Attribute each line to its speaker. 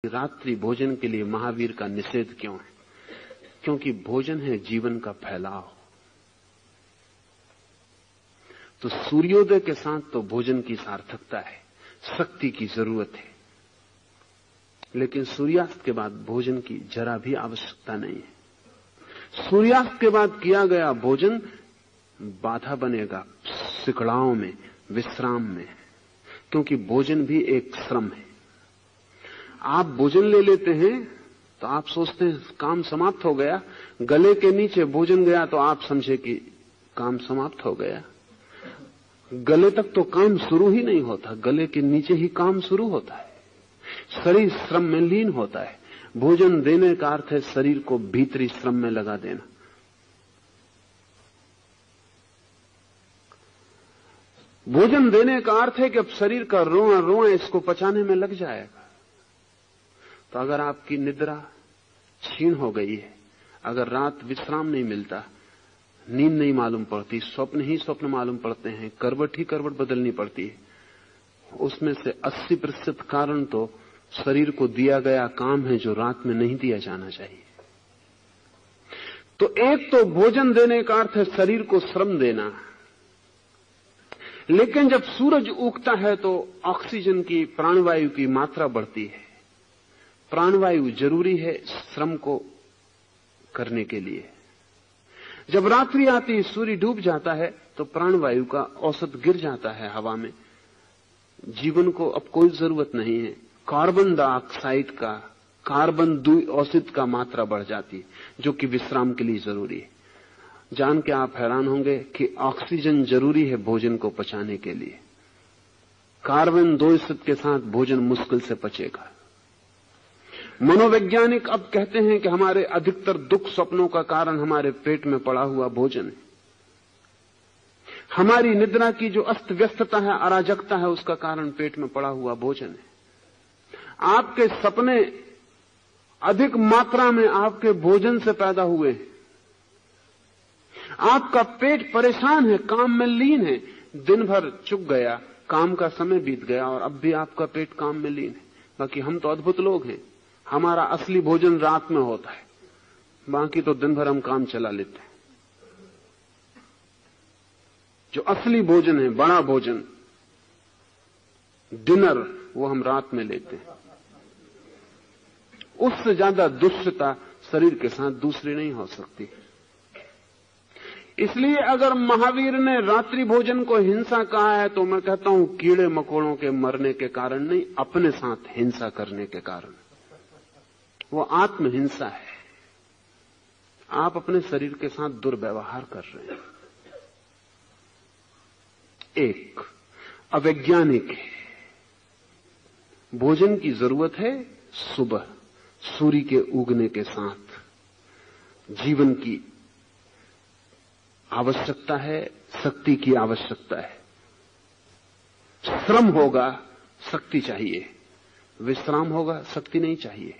Speaker 1: रात्रि भोजन के लिए महावीर का निषेध क्यों है? क्योंकि भोजन है जीवन का फैलाव। तो सूर्योदय के साथ तो भोजन की सार्थकता है, शक्ति की जरूरत है, लेकिन सूर्यास्त के बाद भोजन की जरा भी आवश्यकता नहीं है। सूर्यास्त के बाद किया गया भोजन बाधा बनेगा सिकड़ाओं में, विश्राम में, क्योंकि भोजन भी एक श्रम है। आप भोजन ले लेते हैं तो आप सोचते हैं काम समाप्त हो गया, गले के नीचे भोजन गया तो आप समझे कि काम समाप्त हो गया। गले तक तो काम शुरू ही नहीं होता, गले के नीचे ही काम शुरू होता है। शरीर श्रम में लीन होता है। भोजन देने का अर्थ है शरीर को भीतरी श्रम में लगा देना। भोजन देने का अर्थ है कि अब शरीर का रोआ रोआ इसको पचाने में लग जाएगा। तो अगर आपकी निद्रा क्षीण हो गई है, अगर रात विश्राम नहीं मिलता, नींद नहीं मालूम पड़ती, स्वप्न ही स्वप्न मालूम पड़ते हैं, करवट ही करवट बदलनी पड़ती है, उसमें से 80% कारण तो शरीर को दिया गया काम है जो रात में नहीं दिया जाना चाहिए। तो एक तो भोजन देने का अर्थ है शरीर को श्रम देना, लेकिन जब सूरज उगता है तो ऑक्सीजन की, प्राणवायु की मात्रा बढ़ती है। प्राणवायु जरूरी है श्रम को करने के लिए। जब रात्रि आती है, सूर्य डूब जाता है, तो प्राणवायु का औसत गिर जाता है हवा में। जीवन को अब कोई जरूरत नहीं है। कार्बन डाइऑक्साइड का, कार्बन द्विऔषित का मात्रा बढ़ जाती है, जो कि विश्राम के लिए जरूरी है। जान के आप हैरान होंगे कि ऑक्सीजन जरूरी है भोजन को पचाने के लिए। कार्बन द्विऔषित के साथ भोजन मुश्किल से पचेगा। मनोवैज्ञानिक अब कहते हैं कि हमारे अधिकतर दुख स्वप्नों का कारण हमारे पेट में पड़ा हुआ भोजन है। हमारी निद्रा की जो अस्त व्यस्तता है, अराजकता है, उसका कारण पेट में पड़ा हुआ भोजन है। आपके सपने अधिक मात्रा में आपके भोजन से पैदा हुए हैं। आपका पेट परेशान है, काम में लीन है, दिन भर चुक गया, काम का समय बीत गया और अब भी आपका पेट काम में लीन है। बाकी हम तो अद्भुत लोग हैं, हमारा असली भोजन रात में होता है, बाकी तो दिन भर हम काम चला लेते हैं। जो असली भोजन है, बड़ा भोजन, डिनर, वो हम रात में लेते हैं। उससे ज्यादा दुष्टता शरीर के साथ दूसरी नहीं हो सकती। इसलिए अगर महावीर ने रात्रि भोजन को हिंसा कहा है, तो मैं कहता हूं कीड़े मकोड़ों के मरने के कारण नहीं, अपने साथ हिंसा करने के कारण। वो आत्महिंसा है। आप अपने शरीर के साथ दुर्व्यवहार कर रहे हैं। एक अवैज्ञानिक है। भोजन की जरूरत है सुबह, सूर्य के उगने के साथ। जीवन की आवश्यकता है, शक्ति की आवश्यकता है। श्रम होगा, शक्ति चाहिए। विश्राम होगा, शक्ति नहीं चाहिए।